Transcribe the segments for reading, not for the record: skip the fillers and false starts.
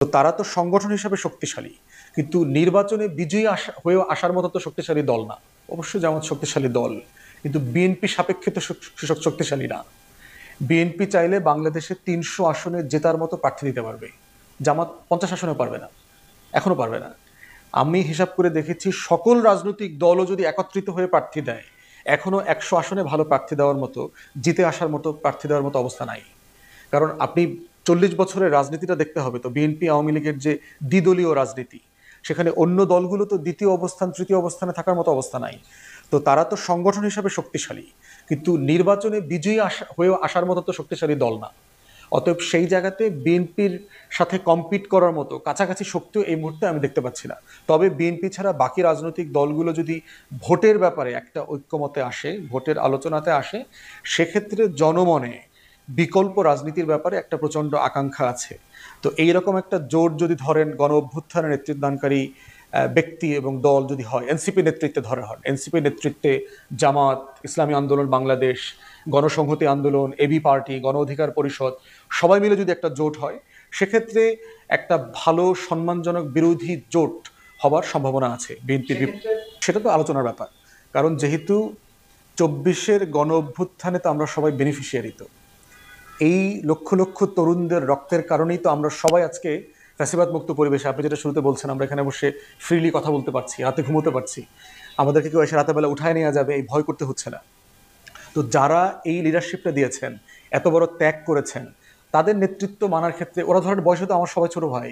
তো তারা তো সংগঠন হিসেবে শক্তিশালী, কিন্তু নির্বাচনে বিজয়ী হয়ে আসার মতো তো শক্তিশালী দল না। অবশ্যই জামাত শক্তিশালী দল, কিন্তু বিএনপি সাপেক্ষে তো শক্তিশালী না। বিএনপি চাইলে বাংলাদেশে ৩০০ আসনে জেতার মতো প্রার্থী দিতে পারবে, জামাত ৫০ আসনে পারবে না, এখনো পারবে না। আমি হিসাব করে দেখেছি সকল রাজনৈতিক দলও যদি একত্রিত হয়ে প্রার্থী দেয়, এখনো ১০০ আসনে ভালো প্রার্থী দেওয়ার মতো, জিতে আসার মতো প্রার্থী দেওয়ার মতো অবস্থা নাই। কারণ আপনি ৪০ বছরের রাজনীতিটা দেখতে হবে তো, বিএনপি আওয়ামী লীগের যে দ্বিদলীয় রাজনীতি, সেখানে অন্য দলগুলো তো দ্বিতীয় অবস্থান তৃতীয় অবস্থানে থাকার মতো অবস্থা নাই। তো তারা তো সংগঠন হিসাবে শক্তিশালী, কিন্তু নির্বাচনে বিজয়ী হয়ে আসার মতো তো শক্তিশালী দল না। অতএব সেই জায়গাতে বিএনপির সাথে কম্পিট করার মতো কাছাকাছি শক্তিও এই মুহূর্তে আমি দেখতে পাচ্ছি না। তবে বিএনপি ছাড়া বাকি রাজনৈতিক দলগুলো যদি ভোটের ব্যাপারে একটা ঐক্যমতে আসে, ভোটের আলোচনাতে আসে, সেক্ষেত্রে জনমনে বিকল্প রাজনীতির ব্যাপারে একটা প্রচণ্ড আকাঙ্ক্ষা আছে। তো এইরকম একটা জোট যদি ধরেন গণ অভ্যুত্থানের নেতৃত্বদানকারী ব্যক্তি এবং দল যদি হয়, এনসিপি নেতৃত্বে ধরে হন, এনসিপি নেতৃত্বে জামাত, ইসলামী আন্দোলন বাংলাদেশ, গণসংহতি আন্দোলন, এবি পার্টি, গণ অধিকার পরিষদ, সবাই মিলে যদি একটা জোট হয়, সেক্ষেত্রে একটা ভালো সম্মানজনক বিরোধী জোট হবার সম্ভাবনা আছে বিএনপির। সেটা তো আলোচনার ব্যাপার, কারণ যেহেতু ২৪-এর গণ অভ্যুত্থানে তো আমরা সবাই বেনিফিশিয়ারি। তো এই লক্ষ লক্ষ তরুণদের রক্তের কারণেই তো আমরা সবাই আজকে ফ্যাসিবাদ মুক্ত পরিবেশে, আপনি যেটা শুরুতে বলছেন, আমরা এখানে বসে ফ্রিলি কথা বলতে পারছি, রাতে ঘুমোতে পারছি, আমাদেরকে কেউ এসে রাতের বেলা উঠায় নেওয়া যাবে এই ভয় করতে হচ্ছে না। তো যারা এই লিডারশিপটা দিয়েছেন, এত বড় ত্যাগ করেছেন, তাদের নেতৃত্ব মানার ক্ষেত্রে, ওরা ধরেন বয়সে তো আমার সবাই ছোট ভাই,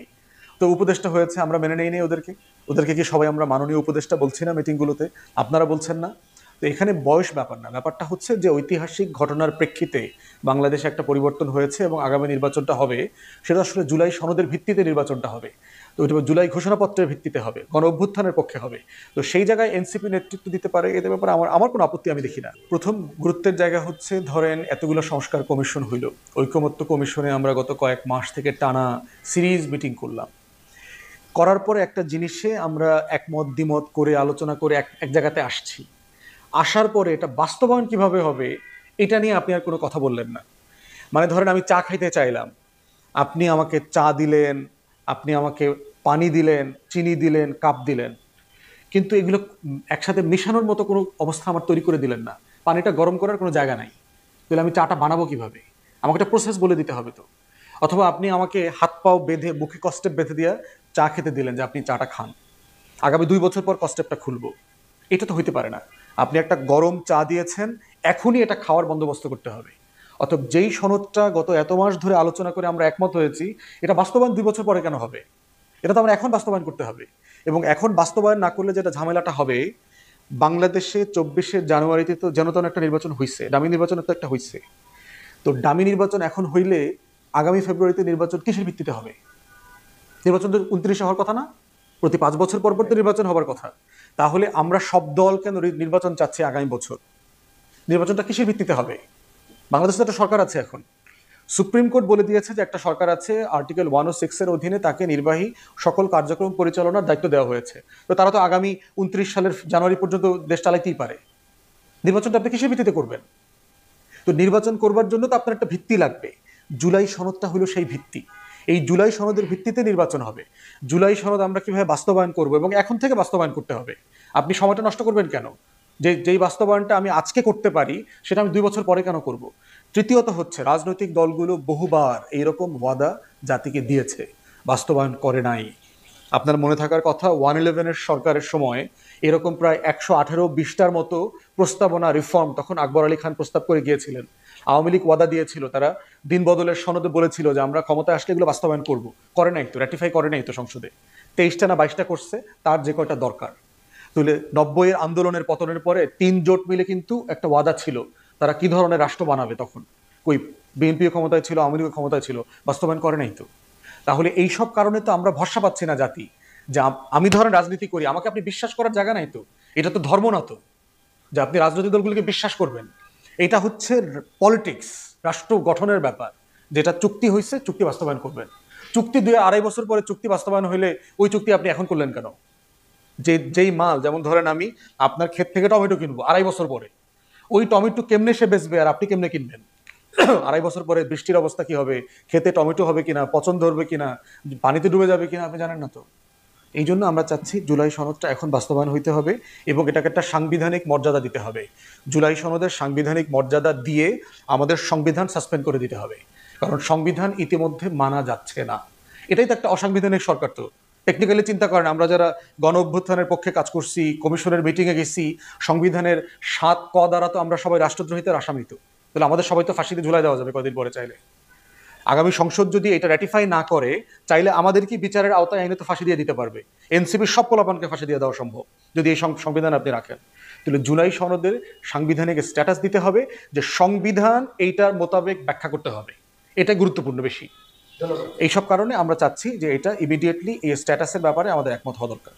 তো উপদেষ্টা হয়েছে, আমরা মেনে নেই ওদেরকে। ওদেরকে কি সবাই আমরা মাননীয় উপদেষ্টা বলছি না মিটিংগুলোতে? আপনারা বলছেন না? তো এখানে বয়স ব্যাপার না, ব্যাপারটা হচ্ছে যে ঐতিহাসিক ঘটনার প্রেক্ষিতে বাংলাদেশে একটা পরিবর্তন হয়েছে এবং আগামী নির্বাচনটা হবে, সেটা আসলে জুলাই সনদের ভিত্তিতে নির্বাচনটা হবে। তো ওইটা জুলাই ঘোষণাপত্রের ভিত্তিতে হবে, গণ অভ্যুত্থানের পক্ষে হবে। তো সেই জায়গায় এনসিপি নেতৃত্ব দিতে পারে, এদের ব্যাপারে আমার কোনো আপত্তি আমি দেখি না। প্রথম গুরুত্বের জায়গা হচ্ছে, ধরেন এতগুলো সংস্কার কমিশন হইল, ঐকমত্য কমিশনে আমরা গত কয়েক মাস থেকে টানা সিরিজ মিটিং করলাম, করার পরে একটা জিনিসে আমরা একমত দ্বিমত করে আলোচনা করে এক জায়গাতে আসছি। আসার পরে এটা বাস্তবায়ন কিভাবে হবে, এটা নিয়ে আপনি আর কোনো কথা বললেন না। মানে ধরেন আমি চা খাইতে চাইলাম, আপনি আমাকে চা দিলেন, আপনি আমাকে পানি দিলেন, চিনি দিলেন, কাপ দিলেন, কিন্তু এগুলো একসাথে মিশানোর মতো কোনো অবস্থা আমার তৈরি করে দিলেন না। পানিটা গরম করার কোনো জায়গা নাই, তাহলে আমি চাটা বানাবো কিভাবে? আমাকে একটা প্রসেস বলে দিতে হবে তো। অথবা আপনি আমাকে হাত পাও বেঁধে, মুখে কস্টেপ বেঁধে দিয়ে চা খেতে দিলেন যে আপনি চাটা খান, আগামী ২ বছর পর কস্টেপটা খুলবো। এটা তো হইতে পারে না। আপনি একটা গরম চা দিয়েছেন, এখনই এটা খাওয়ার বন্দোবস্ত করতে হবে। অতএব যেই সনদটা গত এত মাস ধরে আলোচনা করে আমরা একমত হয়েছি, এটা বাস্তবায়ন ২ বছর পরে কেন হবে? এটা তো আমরা এখন বাস্তবায়ন করতে হবে। এবং এখন বাস্তবায়ন না করলে যেটা ঝামেলাটা হবে, বাংলাদেশে ২৪-এর জানুয়ারিতে তো যেন তেন একটা নির্বাচন হইছে, ডামি নির্বাচন তো একটা হইছে। তো ডামি নির্বাচন এখন হইলে আগামী ফেব্রুয়ারিতে নির্বাচন কিসের ভিত্তিতে হবে? নির্বাচন তো ২৯-এ হওয়ার কথা না? প্রতি ৫ বছর পর পর তো নির্বাচন হবার কথা। তাহলে আমরা সব দল কেন নির্বাচন চাচ্ছি আগামী বছর? নির্বাচনটা কিসের ভিত্তিতে হবে? বাংলাদেশে তো একটা সরকার আছে এখন, সুপ্রিম কোর্ট বলে দিয়েছে যে একটা সরকার আছে, আর্টিকেল 106 এর অধীনে তাকে নির্বাহী সকল কার্যক্রম পরিচালনার দায়িত্ব দেওয়া হয়েছে। তো তারা তো আগামী ২৯ সালের জানুয়ারি পর্যন্ত দেশ চালাইতেই পারে। নির্বাচনটা আপনি কিসের ভিত্তিতে করবেন? তো নির্বাচন করবার জন্য তো আপনার একটা ভিত্তি লাগবে। জুলাই সনদটা হলো সেই ভিত্তি। এই জুলাই সনদের ভিত্তিতে নির্বাচন হবে। জুলাই সনদ আমরা কিভাবে বাস্তবায়ন করব, এবং এখন থেকে বাস্তবায়ন করতে হবে। আপনি সময়টা নষ্ট করবেন কেন? যেই বাস্তবায়নটা আমি আজকে করতে পারি, সেটা আমি ২ বছর পরে কেন করব? তৃতীয়ত হচ্ছে, রাজনৈতিক দলগুলো বহুবার এইরকম ওয়াদা জাতিকে দিয়েছে, বাস্তবায়ন করে নাই। আপনার মনে থাকার কথা, 111-এর সরকারের সময় এরকম প্রায় ১১৮-২০টার মতো প্রস্তাবনা, রিফর্ম তখন আকবর আলী খান প্রস্তাব করে গিয়েছিলেন। আওয়ামী লীগ ওয়াদা দিয়েছিল, তারা দিন বদলের সনদে বলেছিল যে আমরা ক্ষমতায় আসলে এগুলো বাস্তবায়ন করব। করে নাই তো, র্যাটিফাই করে নাই তো সংসদে। ২৩টা না ২২টা করছে, তার যে কয়টা দরকার। তাহলে ৯০-এর আন্দোলনের পতনের পরে ৩ জোট মিলে কিন্তু একটা ওয়াদা ছিল, তারা কি ধরনের রাষ্ট্র বানাবে। তখন কই বিএনপিও ক্ষমতায় ছিল, আওয়ামী লীগও ক্ষমতায় ছিল, বাস্তবায়ন করে নাই তো। তাহলে এইসব কারণে তো আমরা ভরসা পাচ্ছি না জাতি, যে আমি ধরেন রাজনীতি করি, আমাকে আপনি বিশ্বাস করার জায়গা নাই তো। এটা তো ধর্ম না তো, যে আপনি রাজনৈতিক দলগুলোকে বিশ্বাস করবেন। এটা হচ্ছে পলিটিক্স, রাষ্ট্র গঠনের ব্যাপার। যেটা চুক্তি হয়েছে, চুক্তি বাস্তবায়ন করবেন। চুক্তি ২-২.৫ বছর পরে চুক্তি বাস্তবায়ন হইলে ওই চুক্তি আপনি এখন করলেন কেন? যেই মাল, যেমন ধরেন আমি আপনার ক্ষেত থেকে টমেটো কিনবো ২.৫ বছর পরে, ওই টমেটো কেমনে সে বেচবে আর আপনি কেমনে কিনবেন? আড়াই বছর পরে বৃষ্টির অবস্থা কি হবে, খেতে টমেটো হবে কিনা, পচন ধরবে কিনা, পানিতে ডুবে যাবে কিনা, আপনি জানেন না তো। এই জন্য আমরা চাচ্ছি জুলাই সনদটা এখন বাস্তবায়ন হইতে হবে এবং এটাকে একটা সাংবিধানিক মর্যাদা দিতে হবে। জুলাই সনদের সাংবিধানিক মর্যাদা দিয়ে আমাদের সংবিধান সাসপেন্ড করে দিতে হবে, কারণ সংবিধান ইতিমধ্যে মানা যাচ্ছে না। এটাই তো একটা অসাংবিধানিক সরকার। তো টেকনিক্যালি চিন্তা করেন, আমরা যারা গণ অভ্যুত্থানের পক্ষে কাজ করছি, কমিশনের মিটিংয়ে গেছি, সংবিধানের 7 ক দ্বারা তো আমরা সবাই রাষ্ট্রদ্রোহিতার আসামি। তো তাহলে আমাদের সবাই তো ফাঁসিতে ঝুলাই দেওয়া যাবে কদিন পরে চাইলে। আগামী সংসদ যদি এটা র্যাটিফাই না করে, চাইলে আমাদের কি বিচারের আওতায় আইনে তো ফাঁসি দিয়ে দিতে পারবে। এনসিপির সব পোলাপানকে ফাঁসি দিয়ে দেওয়া সম্ভব যদি এই সংবিধান আপনি রাখেন। তাহলে জুলাই সনদের সাংবিধানিক স্ট্যাটাস দিতে হবে, যে সংবিধান এইটার মোতাবেক ব্যাখ্যা করতে হবে। এটা গুরুত্বপূর্ণ বেশি। এইসব কারণে আমরা চাচ্ছি যে এটা ইমিডিয়েটলি এই স্ট্যাটাসের ব্যাপারে আমাদের একমত হওয়া দরকার।